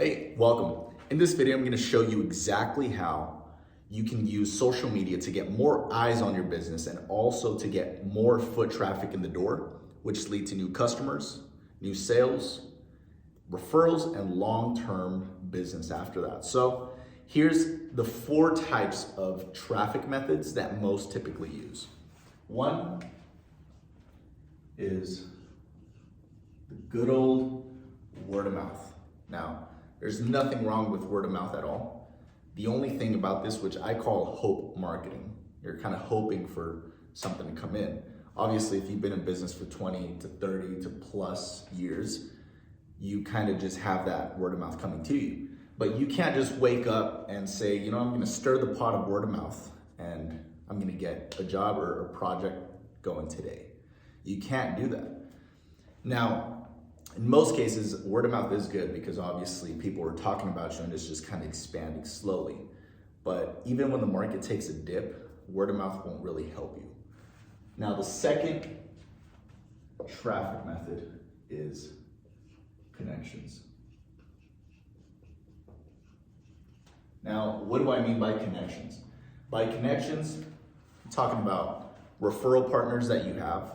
Hey, welcome. In this video, I'm going to show you exactly how you can use social media to get more eyes on your business and also to get more foot traffic in the door, which lead to new customers, new sales, referrals, and long-term business after that. So here's the 4 types of traffic methods that most typically use. One is the good old word of mouth. Now, there's nothing wrong with word of mouth at all. The only thing about this, which I call hope marketing, you're kind of hoping for something to come in. Obviously, if you've been in business for 20 to 30 to plus years, you kind of just have that word of mouth coming to you. But you can't just wake up and say, you know, I'm going to stir the pot of word of mouth and I'm going to get a job or a project going today. You can't do that. Now, in most cases, word of mouth is good because obviously people are talking about you and it's just kind of expanding slowly. But even when the market takes a dip, word of mouth won't really help you. Now, the second traffic method is connections. Now, what do I mean by connections? By connections, I'm talking about referral partners that you have,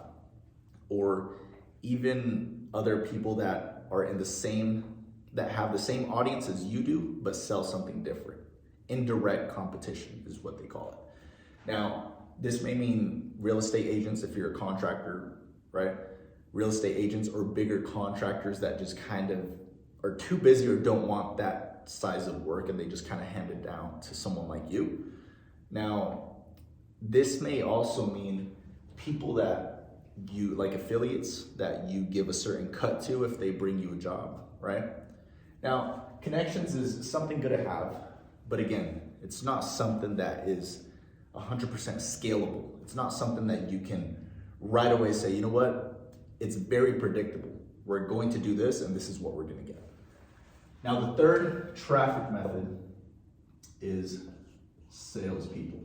or even other people that are in the same, that have the same audience as you do, but sell something different. Indirect competition is what they call it. Now, this may mean real estate agents if you're a contractor, right? Real estate agents or bigger contractors that just kind of are too busy or don't want that size of work and they just kind of hand it down to someone like you. Now, this may also mean people that you, like affiliates that you give a certain cut to if they bring you a job, right? Now, connections is something good to have, but again, it's not something that is 100% scalable. It's not something that you can right away say, you know what, it's very predictable. We're going to do this and this is what we're gonna get. Now, the third traffic method is salespeople.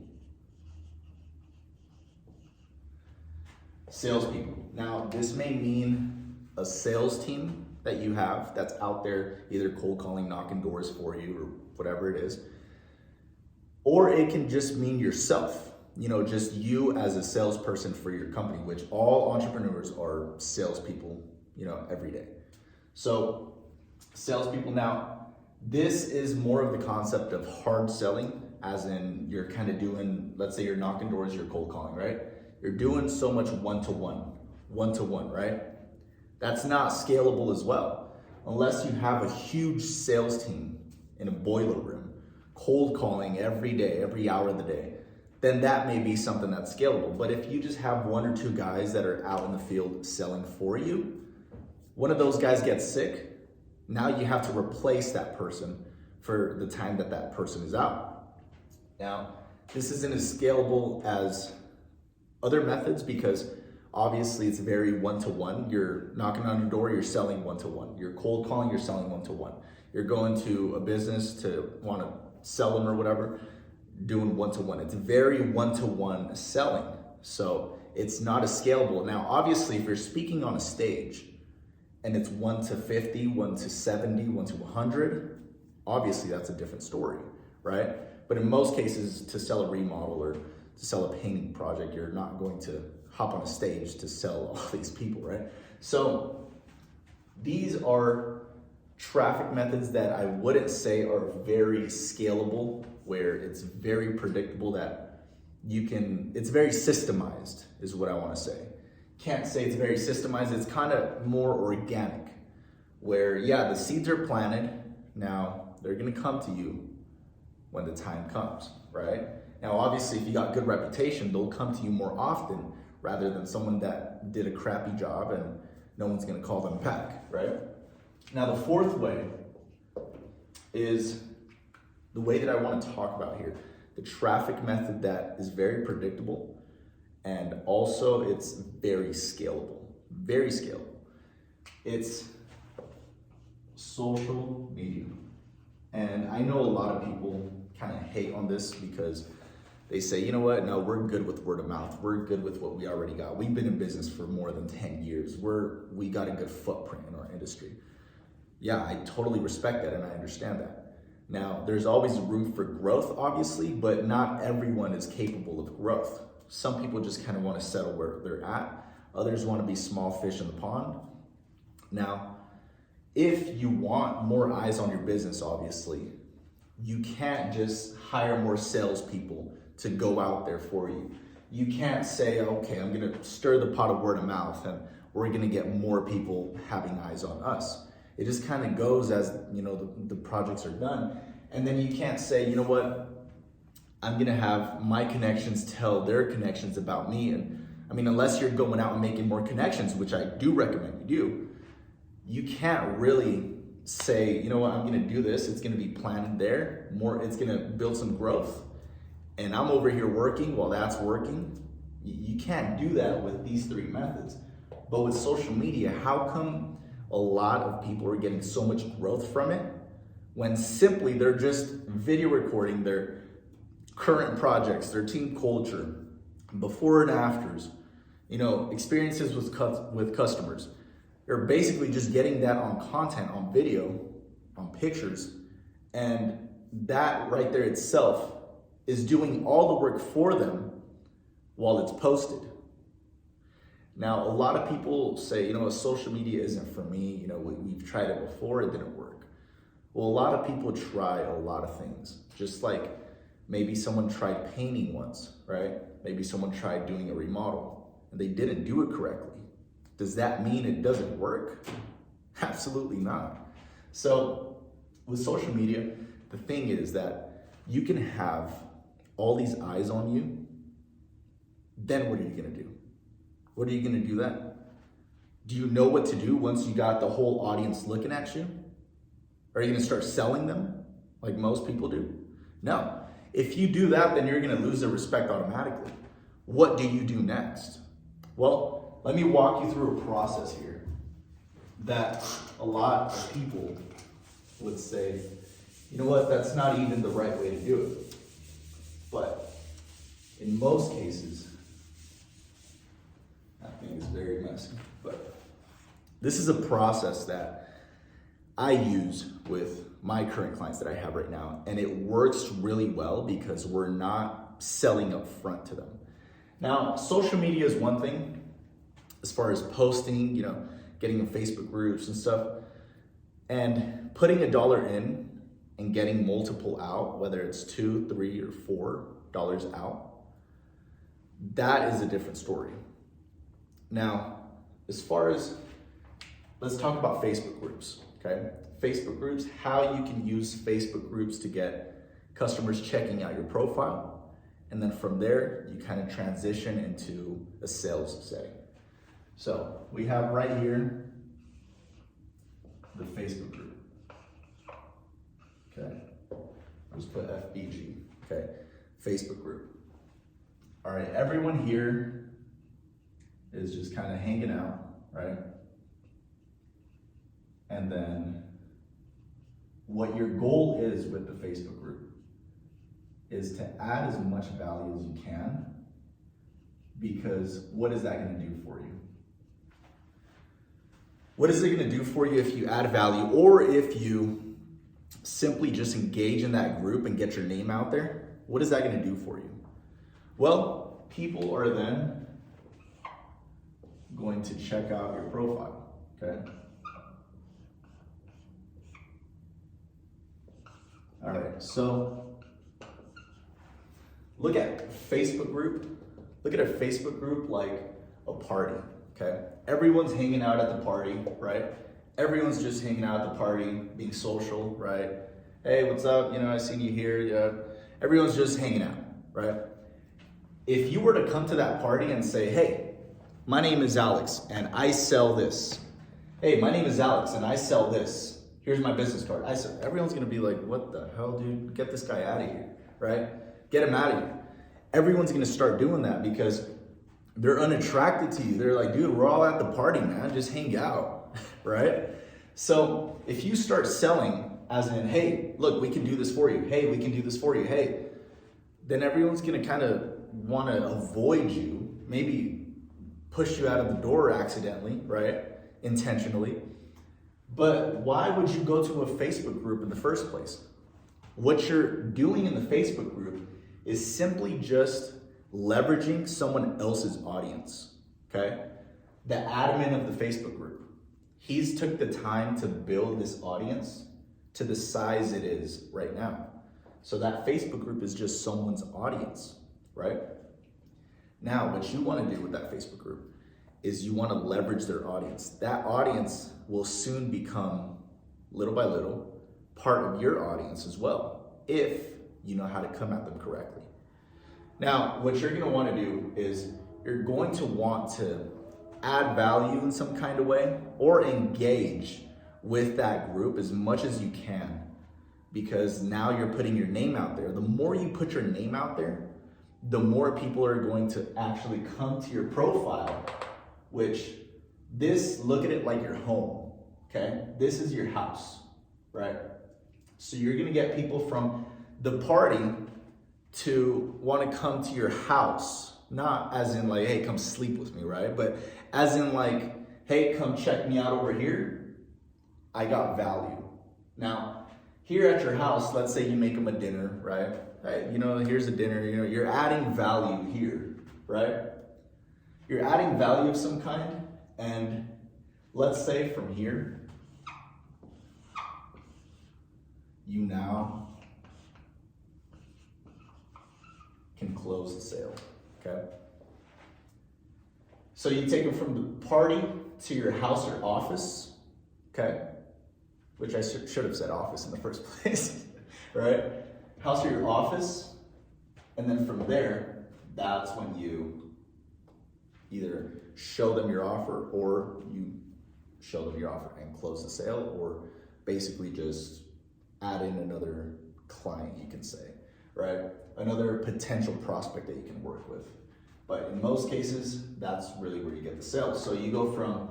Salespeople. Now, this may mean a sales team that you have that's out there either cold calling, knocking doors for you, or whatever it is. Or it can just mean yourself, you know, just you as a salesperson for your company, which all entrepreneurs are salespeople, you know, every day. So, salespeople. Now, this is more of the concept of hard selling, as in you're kind of doing, let's say you're knocking doors, you're cold calling, right? You're doing so much one-to-one, right? That's not scalable as well. Unless you have a huge sales team in a boiler room, cold calling every day, every hour of the day, then that may be something that's scalable. But if you just have 1 or 2 guys that are out in the field selling for you, one of those guys gets sick, now you have to replace that person for the time that that person is out. Now, this isn't as scalable as other methods because obviously it's very one-to-one. You're knocking on your door, you're selling one-to-one. You're cold calling, you're selling one-to-one. You're going to a business to want to sell them or whatever, doing one-to-one. It's very one-to-one selling. So it's not as scalable. Now, obviously, if you're speaking on a stage and it's 1 to 50, 1 to 70, 1 to 100, obviously that's a different story, right? But in most cases, to sell a remodel or to sell a painting project, you're not going to hop on a stage to sell all these people, right? So these are traffic methods that I wouldn't say are very scalable, where it's very predictable that you can, it's very systemized is what I want to say. Can't say it's very systemized, it's kind of more organic, where yeah, the seeds are planted, now they're gonna come to you when the time comes, right? Now, obviously, if you got good reputation, they'll come to you more often rather than someone that did a crappy job and no one's gonna call them back, right? Now, the fourth way is the way that I wanna talk about here. The traffic method that is very predictable and also it's very scalable, very scalable. It's social media. And I know a lot of people kind of hate on this because they say, you know what, no, we're good with word of mouth. We're good with what we already got. We've been in business for more than 10 years. We got a good footprint in our industry. Yeah, I totally respect that and I understand that. Now, there's always room for growth, obviously, but not everyone is capable of growth. Some people just kind of want to settle where they're at. Others want to be small fish in the pond. Now, if you want more eyes on your business, obviously, you can't just hire more salespeople to go out there for you. You can't say, okay, I'm gonna stir the pot of word of mouth and we're gonna get more people having eyes on us. It just kind of goes as, the projects are done. And then you can't say, you know what, I'm gonna have my connections tell their connections about me. And I mean, unless you're going out and making more connections, which I do recommend you do, you can't really say, you know what, I'm gonna do this. It's gonna be planned there, it's gonna build some growth. And I'm over here working while that's working. You can't do that with these three methods. But with social media, how come a lot of people are getting so much growth from it when simply they're just video recording their current projects, their team culture, before and afters, experiences with customers. They're basically just getting that on content, on video, on pictures, and that right there itself is doing all the work for them while it's posted. Now, a lot of people say, social media isn't for me. We've tried it before, it didn't work. Well, a lot of people try a lot of things. Just like maybe someone tried painting once, right? Maybe someone tried doing a remodel and they didn't do it correctly. Does that mean it doesn't work? Absolutely not. So with social media, the thing is that you can have all these eyes on you. Then what are you gonna do? What are you gonna do then? Do you know what to do once you got the whole audience looking at you? Are you gonna start selling them like most people do? No. If you do that, then you're gonna lose their respect automatically. What do you do next? Well, let me walk you through a process here that a lot of people would say, you know what, that's not even the right way to do it. But in most cases, that thing is very messy. But this is a process that I use with my current clients that I have right now, and it works really well because we're not selling up front to them. Now, social media is one thing as far as posting, getting in Facebook groups and stuff, and putting $1 in and getting multiple out, whether it's $2, $3, or $4 out, that is a different story. Now, as far as, let's talk about Facebook groups, okay? Facebook groups, how you can use Facebook groups to get customers checking out your profile. And then from there, you kind of transition into a sales setting. So we have right here, the Facebook group, okay? I'll just put FBG, okay? Facebook group. All right, everyone here is just kind of hanging out, right? And then what your goal is with the Facebook group is to add as much value as you can, because what is that going to do for you? What is it going to do for you if you add value, or if you simply just engage in that group and get your name out there? What is that going to do for you? Well, people are then going to check out your profile, okay? All right, so look at Facebook group. Look at a Facebook group like a party, okay? Everyone's hanging out at the party, right? Everyone's just hanging out at the party, being social, right? Hey, what's up? I seen you here. Yeah. Everyone's just hanging out, right? If you were to come to that party and say, hey, my name is Alex and I sell this. Hey, my name is Alex and I sell this. Here's my business card. Everyone's gonna be like, what the hell, dude? Get this guy out of here, right? Get him out of here. Everyone's gonna start doing that because they're unattracted to you. They're like, dude, we're all at the party, man. Just hang out, right? So if you start selling as in, hey, look, we can do this for you. Hey, we can do this for you. Hey, then everyone's gonna kind of wanna avoid you, maybe push you out of the door accidentally, right? Intentionally. But why would you go to a Facebook group in the first place? What you're doing in the Facebook group is simply just leveraging someone else's audience, okay? The admin of the Facebook group, he's took the time to build this audience to the size it is right now. So that Facebook group is just someone's audience, right? Now, what you want to do with that Facebook group is you want to leverage their audience. That audience will soon become, little by little, part of your audience as well, if you know how to come at them correctly. Now, what you're going to want to do is you're going to want to add value in some kind of way or engage with that group as much as you can, because now you're putting your name out there. The more you put your name out there, the more people are going to actually come to your profile, which look at it like your home, okay? This is your house, right? So you're gonna get people from the party to wanna come to your house, not as in like, hey, come sleep with me, right? But as in like, hey, come check me out over here. I got value. Now, here at your house, let's say you make them a dinner, right? You know, here's a dinner, you know, you're adding value here, right? You're adding value of some kind, and let's say from here, you now can close the sale, okay? So you take them from the party to your house or office, okay? Which I should have said office in the first place, right? House or your office, and then from there, that's when you either show them your offer or you show them your offer and close the sale, or basically just add in another client, you can say, right? Another potential prospect that you can work with. But in most cases, that's really where you get the sale. So you go from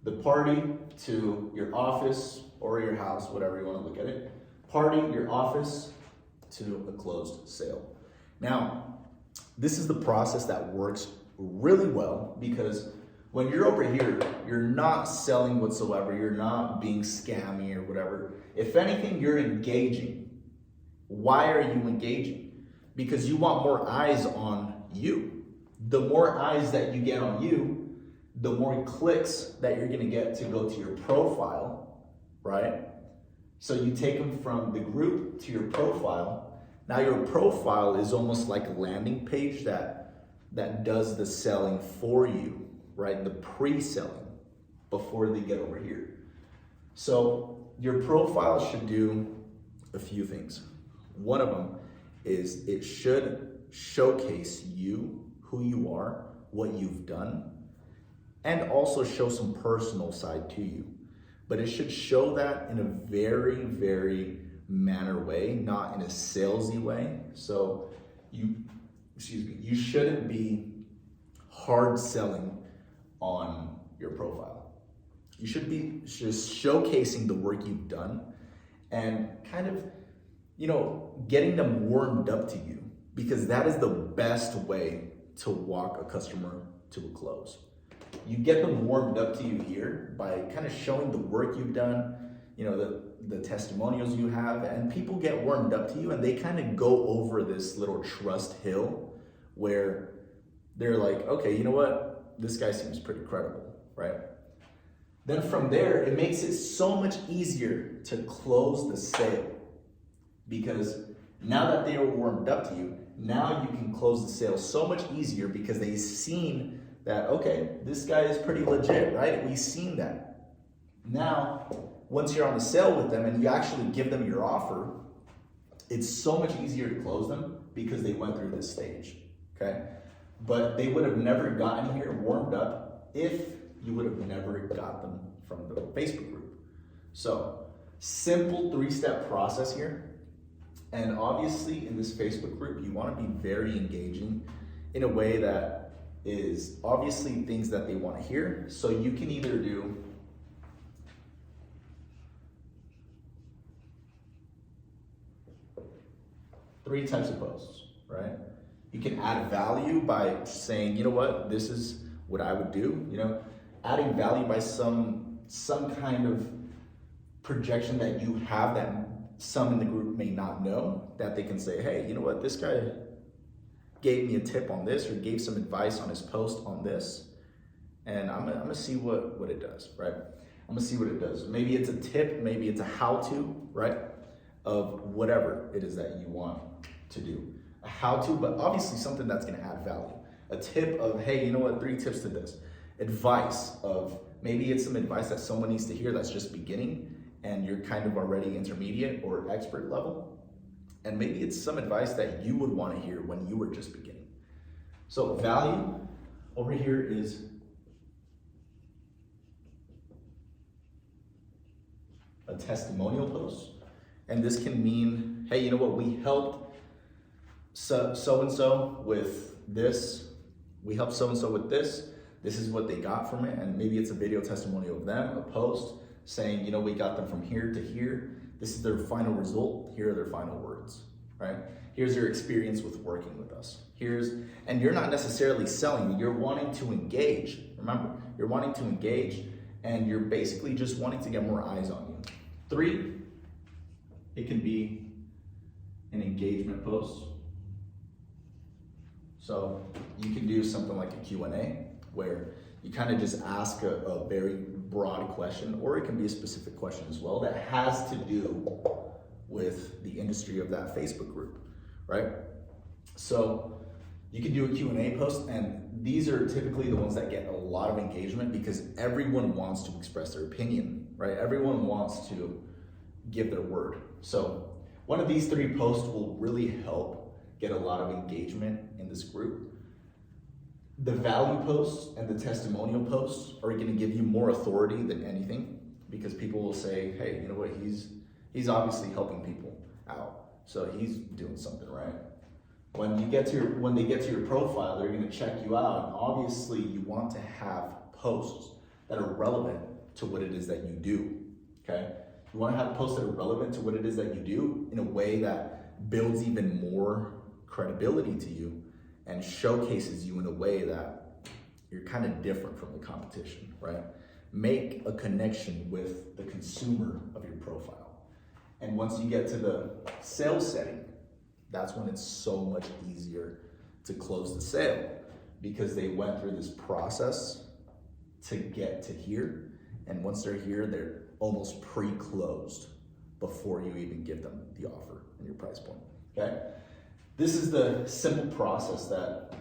the party to your office or your house, whatever you want to look at it. Party, your office, to a closed sale. Now, this is the process that works really well, because when you're over here, you're not selling whatsoever. You're not being scammy or whatever. If anything, you're engaging. Why are you engaging? Because you want more eyes on you. The more eyes that you get on you, the more clicks that you're gonna get to go to your profile, right? So you take them from the group to your profile. Now your profile is almost like a landing page that does the selling for you, right? The pre-selling before they get over here. So your profile should do a few things. One of them is it should showcase you, who you are, what you've done, and also show some personal side to you. But it should show that in a very, very manner way, not in a salesy way. So you shouldn't be hard selling on your profile. You should be just showcasing the work you've done and kind of, getting them warmed up to you, because that is the best way to walk a customer to a close. You get them warmed up to you here by kind of showing the work you've done, the testimonials you have, and people get warmed up to you and they kind of go over this little trust hill where they're like, okay, you know what? This guy seems pretty credible, right? Then from there, it makes it so much easier to close the sale, because now that they are warmed up to you, now you can close the sale so much easier because they've seen that, okay, this guy is pretty legit, right? We've seen that. Now, once you're on the sale with them and you actually give them your offer, it's so much easier to close them because they went through this stage, okay? But they would have never gotten here warmed up if you would have never got them from the Facebook group. So, simple 3-step process here. And obviously in this Facebook group, you want to be very engaging in a way that is obviously things that they want to hear. So you can either do three types of posts, right? You can add value by saying, you know what, this is what I would do, adding value by some kind of projection that you have that some in the group may not know, that they can say, hey, you know what, this guy gave me a tip on this or gave some advice on his post on this, and I'm gonna see what it does, right? I'm gonna see what it does. Maybe it's a tip, maybe it's a how-to, right? Of whatever it is that you want to do. A how-to, but obviously something that's gonna add value. A tip of, hey, you know what, 3 tips to this. Advice of, maybe it's some advice that someone needs to hear that's just beginning and you're kind of already intermediate or expert level. And maybe it's some advice that you would want to hear when you were just beginning. So value over here is a testimonial post. And this can mean, hey, you know what, we helped so-and-so with this. We helped so-and-so with this. This is what they got from it. And maybe it's a video testimonial of them, a post saying, you know, we got them from here to here. This is their final result. Here are their final words, right? Here's their experience with working with us. And you're not necessarily selling, you're wanting to engage. Remember, you're wanting to engage and you're basically just wanting to get more eyes on you. 3, it can be an engagement post. So you can do something like a Q&A where you kind of just ask a very broad question, or it can be a specific question as well that has to do with the industry of that Facebook group, right? So you can do a Q&A post, and these are typically the ones that get a lot of engagement because everyone wants to express their opinion, right? Everyone wants to give their word. So one of these 3 posts will really help get a lot of engagement in this group. The value posts and the testimonial posts are going to give you more authority than anything because people will say, hey, you know what, he's obviously helping people out, so he's doing something right. When they get to your profile, they're going to check you out, and obviously you want to have posts that are relevant to what it is that you do, okay? You want to have posts that are relevant to what it is that you do in a way that builds even more credibility to you and showcases you in a way that you're kind of different from the competition, right? Make a connection with the consumer of your profile. And once you get to the sales setting, that's when it's so much easier to close the sale because they went through this process to get to here. And once they're here, they're almost pre-closed before you even give them the offer and your price point, okay? This is the simple process that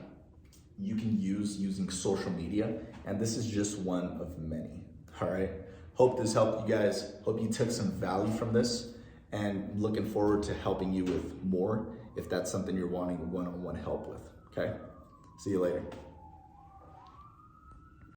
you can use using social media, and this is just one of many, all right? Hope this helped you guys. Hope you took some value from this, and looking forward to helping you with more if that's something you're wanting one-on-one help with, okay? See you later.